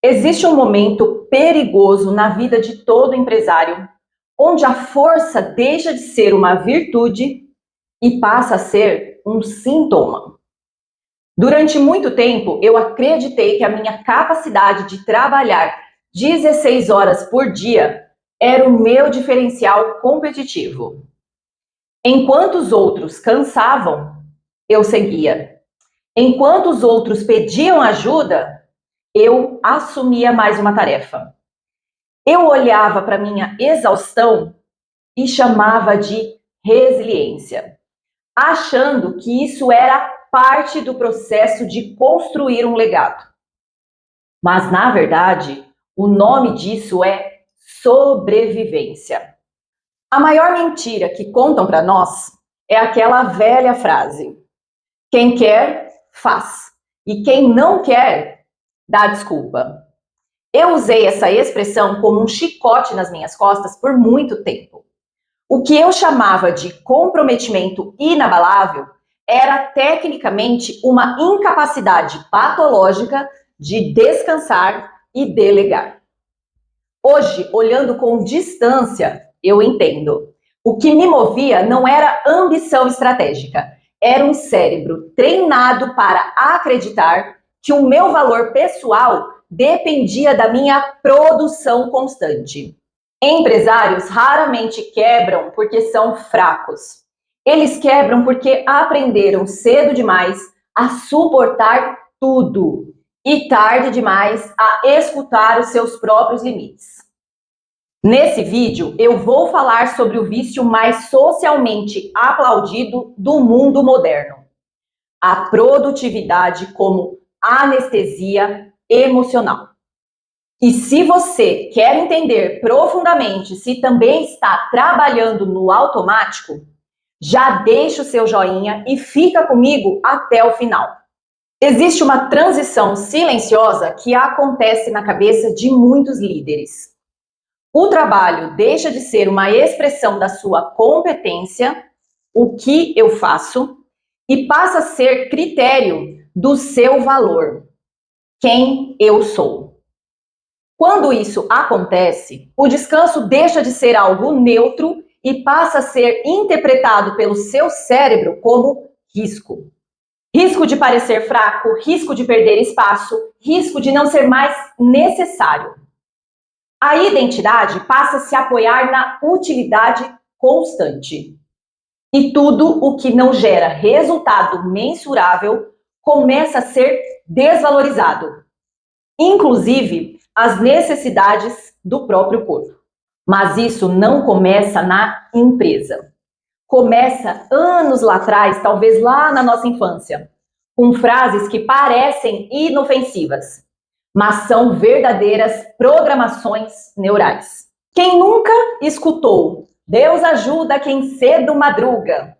Existe um momento perigoso na vida de todo empresário, onde a força deixa de ser uma virtude e passa a ser um sintoma. Durante muito tempo, eu acreditei que a minha capacidade de trabalhar 16 horas por dia era o meu diferencial competitivo. Enquanto os outros cansavam, eu seguia. Enquanto os outros pediam ajuda, eu assumia mais uma tarefa. Eu olhava para minha exaustão e chamava de resiliência, achando que isso era parte do processo de construir um legado. Mas, na verdade, o nome disso é sobrevivência. A maior mentira que contam para nós é aquela velha frase: quem quer, faz, e quem não quer, dá desculpa. Eu usei essa expressão como um chicote nas minhas costas por muito tempo. O que eu chamava de comprometimento inabalável era tecnicamente uma incapacidade patológica de descansar e delegar. Hoje, olhando com distância, eu entendo. O que me movia não era ambição estratégica, era um cérebro treinado para acreditar que o meu valor pessoal dependia da minha produção constante. Empresários raramente quebram porque são fracos. Eles quebram porque aprenderam cedo demais a suportar tudo e tarde demais a escutar os seus próprios limites. Nesse vídeo, eu vou falar sobre o vício mais socialmente aplaudido do mundo moderno: a produtividade como anestesia emocional. E se você quer entender profundamente se também está trabalhando no automático, já deixa o seu joinha e fica comigo até o final. Existe uma transição silenciosa que acontece na cabeça de muitos líderes. O trabalho deixa de ser uma expressão da sua competência, o que eu faço, e passa a ser critério do seu valor, quem eu sou. Quando isso acontece, o descanso deixa de ser algo neutro e passa a ser interpretado pelo seu cérebro como risco. Risco de parecer fraco, risco de perder espaço, risco de não ser mais necessário. A identidade passa a se apoiar na utilidade constante. E tudo o que não gera resultado mensurável começa a ser desvalorizado, inclusive as necessidades do próprio corpo. Mas isso não começa na empresa. Começa anos lá atrás, talvez lá na nossa infância, com frases que parecem inofensivas, mas são verdadeiras programações neurais. Quem nunca escutou "Deus ajuda quem cedo madruga"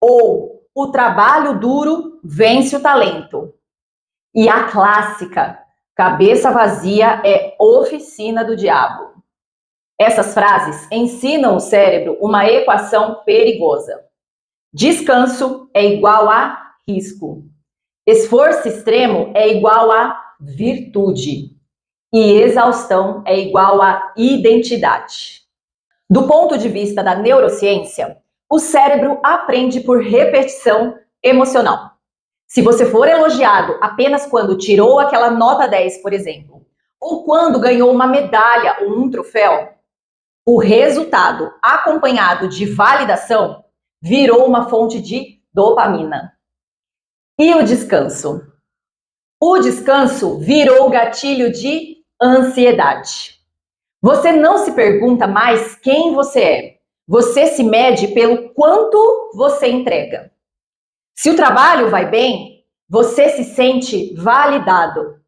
ou "o trabalho duro vence o talento"? E a clássica "cabeça vazia é oficina do diabo"? Essas frases ensinam o cérebro uma equação perigosa. Descanso é igual a risco. Esforço extremo é igual a virtude. E exaustão é igual a identidade. Do ponto de vista da neurociência, o cérebro aprende por repetição emocional. Se você for elogiado apenas quando tirou aquela nota 10, por exemplo, ou quando ganhou uma medalha ou um troféu, o resultado acompanhado de validação virou uma fonte de dopamina. E o descanso? O descanso virou gatilho de ansiedade. Você não se pergunta mais quem você é. Você se mede pelo quanto você entrega. Se o trabalho vai bem, você se sente validado.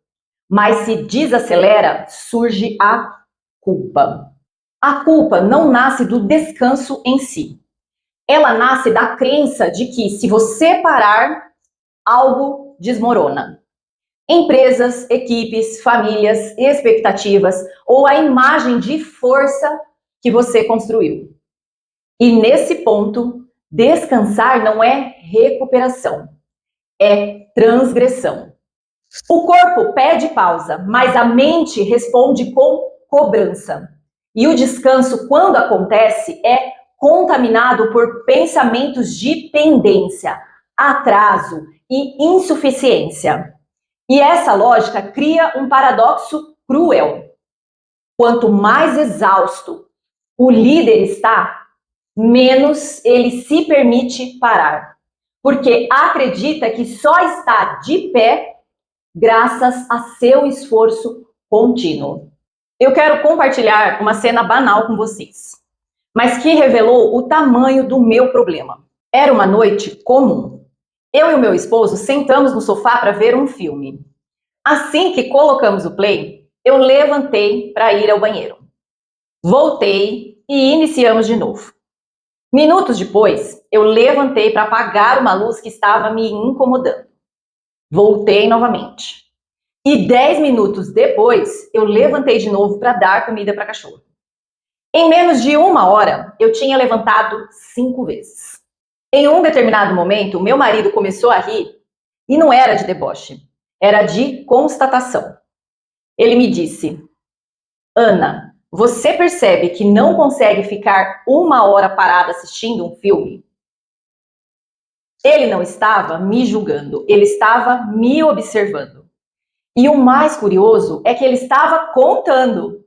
Mas se desacelera, surge a culpa. A culpa não nasce do descanso em si. Ela nasce da crença de que se você parar, algo desmorona. Empresas, equipes, famílias, expectativas ou a imagem de força que você construiu. E nesse ponto, descansar não é recuperação, é transgressão. O corpo pede pausa, mas a mente responde com cobrança. E o descanso, quando acontece, é contaminado por pensamentos de pendência, atraso e insuficiência. E essa lógica cria um paradoxo cruel. Quanto mais exausto o líder está, menos ele se permite parar, porque acredita que só está de pé graças a seu esforço contínuo. Eu quero compartilhar uma cena banal com vocês, mas que revelou o tamanho do meu problema. Era uma noite comum. Eu e o meu esposo sentamos no sofá para ver um filme. Assim que colocamos o play, eu levantei para ir ao banheiro. Voltei e iniciamos de novo. Minutos depois, eu levantei para apagar uma luz que estava me incomodando. Voltei novamente. E 10 minutos depois, eu levantei de novo para dar comida para a cachorra. Em menos de 1 hora, eu tinha levantado 5 vezes. Em um determinado momento, meu marido começou a rir e não era de deboche, era de constatação. Ele me disse: Ana, você percebe que não consegue ficar 1 hora parada assistindo um filme? Ele não estava me julgando, ele estava me observando. E o mais curioso é que ele estava contando,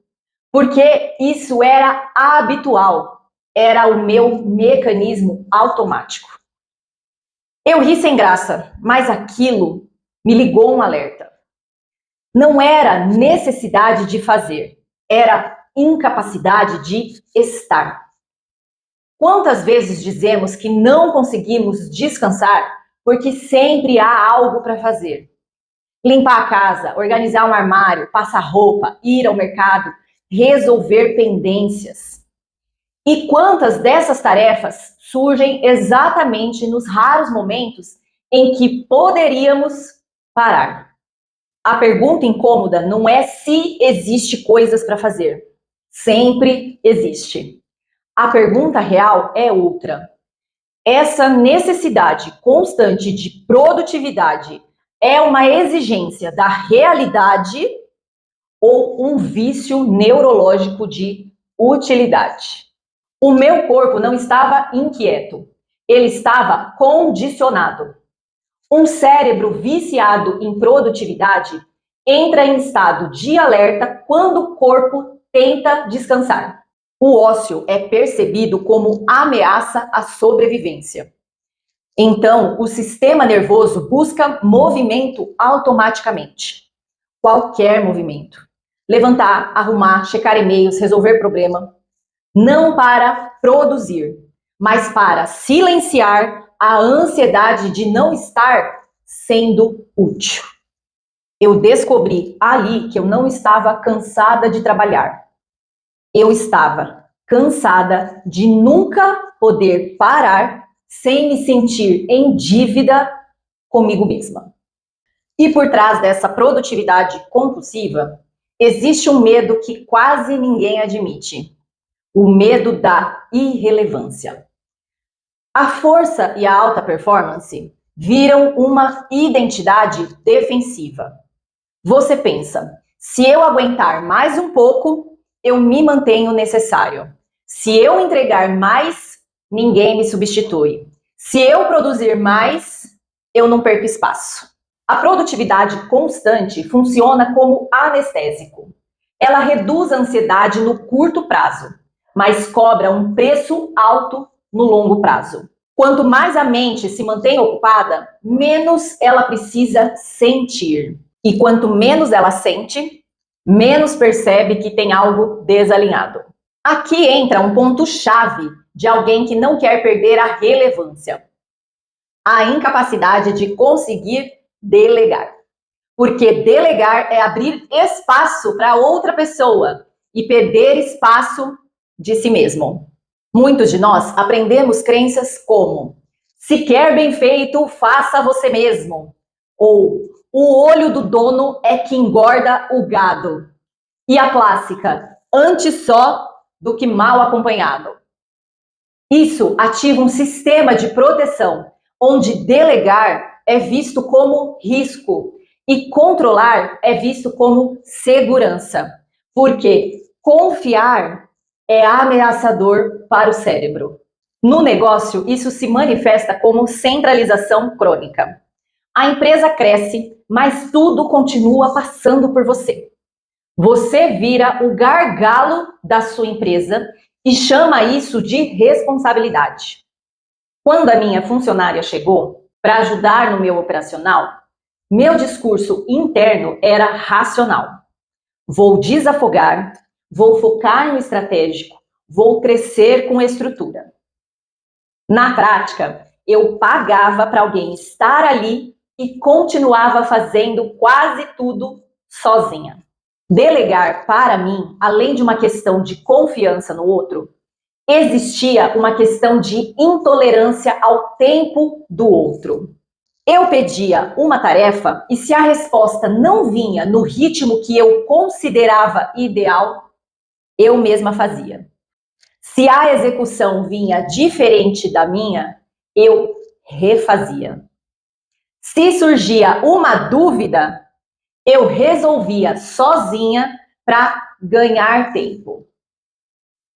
porque isso era habitual, era o meu mecanismo automático. Eu ri sem graça, mas aquilo me ligou um alerta. Não era necessidade de fazer, era incapacidade de estar. Quantas vezes dizemos que não conseguimos descansar porque sempre há algo para fazer? Limpar a casa, organizar um armário, passar roupa, ir ao mercado, resolver pendências. E quantas dessas tarefas surgem exatamente nos raros momentos em que poderíamos parar? A pergunta incômoda não é se existe coisas para fazer. Sempre existe. A pergunta real é outra. Essa necessidade constante de produtividade é uma exigência da realidade ou um vício neurológico de utilidade? O meu corpo não estava inquieto, ele estava condicionado. Um cérebro viciado em produtividade entra em estado de alerta quando o corpo tenta descansar. O ócio é percebido como ameaça à sobrevivência. Então, o sistema nervoso busca movimento automaticamente. Qualquer movimento. Levantar, arrumar, checar e-mails, resolver problema. Não para produzir, mas para silenciar a ansiedade de não estar sendo útil. Eu descobri ali que eu não estava cansada de trabalhar. Eu estava cansada de nunca poder parar sem me sentir em dívida comigo mesma. E por trás dessa produtividade compulsiva, existe um medo que quase ninguém admite: o medo da irrelevância. A força e a alta performance viram uma identidade defensiva. Você pensa: se eu aguentar mais um pouco, eu me mantenho necessário. Se eu entregar mais, ninguém me substitui. Se eu produzir mais, eu não perco espaço. A produtividade constante funciona como anestésico. Ela reduz a ansiedade no curto prazo, mas cobra um preço alto no longo prazo. Quanto mais a mente se mantém ocupada, menos ela precisa sentir. E quanto menos ela sente, menos percebe que tem algo desalinhado. Aqui entra um ponto-chave de alguém que não quer perder a relevância: a incapacidade de conseguir delegar. Porque delegar é abrir espaço para outra pessoa e perder espaço de si mesmo. Muitos de nós aprendemos crenças como: se quer bem feito, faça você mesmo. Ou o olho do dono é que engorda o gado. E a clássica: antes só do que mal acompanhado. Isso ativa um sistema de proteção, onde delegar é visto como risco E controlar é visto como segurança, porque confiar é ameaçador para o cérebro. No negócio, isso se manifesta como centralização crônica. A empresa cresce, mas tudo continua passando por você. Você vira o gargalo da sua empresa e chama isso de responsabilidade. Quando a minha funcionária chegou para ajudar no meu operacional, meu discurso interno era racional. Vou desafogar, vou focar no estratégico, vou crescer com estrutura. Na prática, eu pagava para alguém estar ali e continuava fazendo quase tudo sozinha. Delegar, para mim, além de uma questão de confiança no outro, existia uma questão de intolerância ao tempo do outro. Eu pedia uma tarefa e se a resposta não vinha no ritmo que eu considerava ideal, eu mesma fazia. Se a execução vinha diferente da minha, eu refazia. Se surgia uma dúvida, eu resolvia sozinha para ganhar tempo.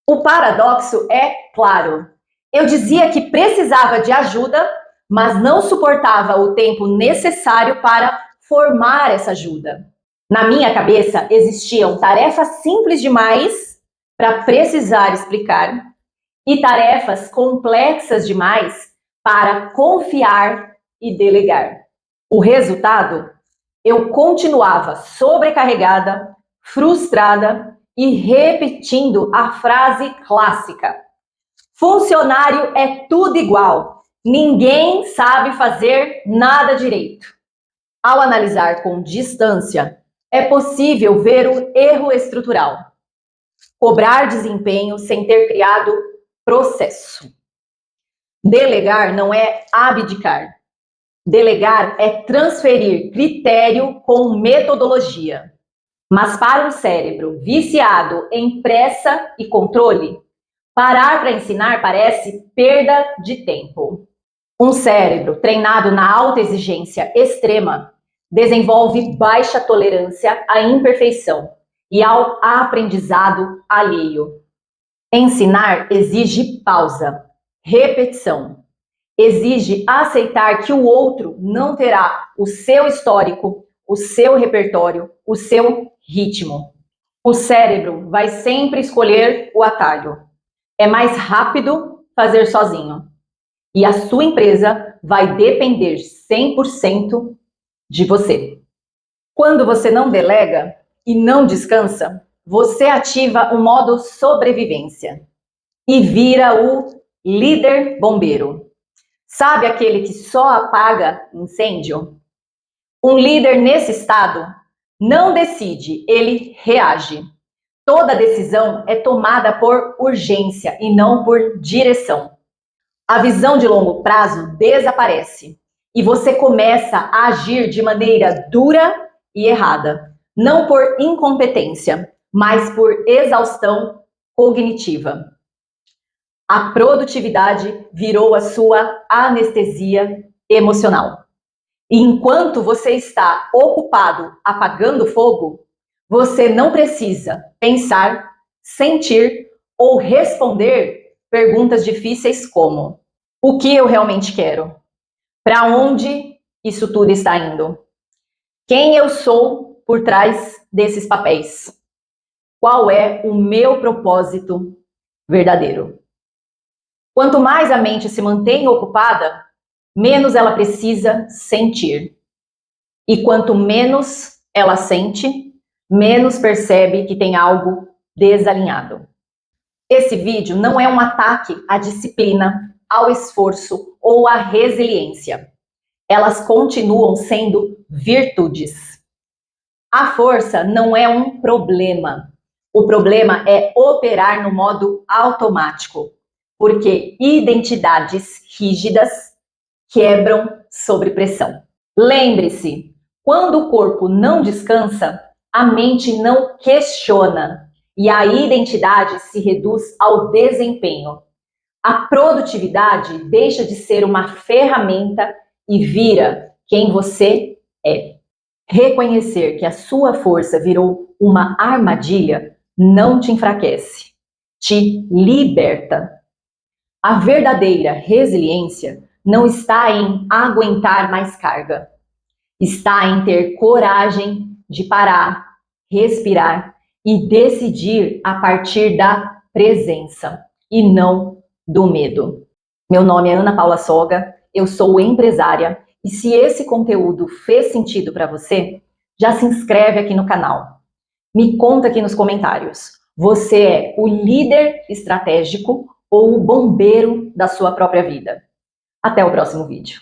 O paradoxo é claro. Eu dizia que precisava de ajuda, mas não suportava o tempo necessário para formar essa ajuda. Na minha cabeça existiam tarefas simples demais para precisar explicar e tarefas complexas demais para confiar e delegar. O resultado? Eu continuava sobrecarregada, frustrada e repetindo a frase clássica: funcionário é tudo igual, ninguém sabe fazer nada direito. Ao analisar com distância, é possível ver o erro estrutural. Cobrar desempenho sem ter criado processo. Delegar não é abdicar. Delegar é transferir critério com metodologia. Mas para um cérebro viciado em pressa e controle, parar para ensinar parece perda de tempo. Um cérebro treinado na alta exigência extrema desenvolve baixa tolerância à imperfeição e ao aprendizado alheio. Ensinar exige pausa, repetição. Exige aceitar que o outro não terá o seu histórico, o seu repertório, o seu ritmo. O cérebro vai sempre escolher o atalho. É mais rápido fazer sozinho. E a sua empresa vai depender 100% de você. Quando você não delega e não descansa, você ativa o modo sobrevivência e vira o líder bombeiro. Sabe aquele que só apaga incêndio? Um líder nesse estado não decide, ele reage. Toda decisão é tomada por urgência e não por direção. A visão de longo prazo desaparece e você começa a agir de maneira dura e errada, não por incompetência, mas por exaustão cognitiva. A produtividade virou a sua anestesia emocional. E enquanto você está ocupado apagando fogo, você não precisa pensar, sentir ou responder perguntas difíceis como: o que eu realmente quero? Para onde isso tudo está indo? Quem eu sou por trás desses papéis? Qual é o meu propósito verdadeiro? Quanto mais a mente se mantém ocupada, menos ela precisa sentir. E quanto menos ela sente, menos percebe que tem algo desalinhado. Esse vídeo não é um ataque à disciplina, ao esforço ou à resiliência. Elas continuam sendo virtudes. A força não é um problema. O problema é operar no modo automático, porque identidades rígidas quebram sob pressão. Lembre-se, quando o corpo não descansa, a mente não questiona e a identidade se reduz ao desempenho. A produtividade deixa de ser uma ferramenta e vira quem você é. Reconhecer que a sua força virou uma armadilha não te enfraquece, te liberta. A verdadeira resiliência não está em aguentar mais carga, está em ter coragem de parar, respirar e decidir a partir da presença e não do medo. Meu nome é Ana Paula Soga, eu sou empresária e se esse conteúdo fez sentido para você, já se inscreve aqui no canal. Me conta aqui nos comentários, você é o líder estratégico ou o bombeiro da sua própria vida? Até o próximo vídeo.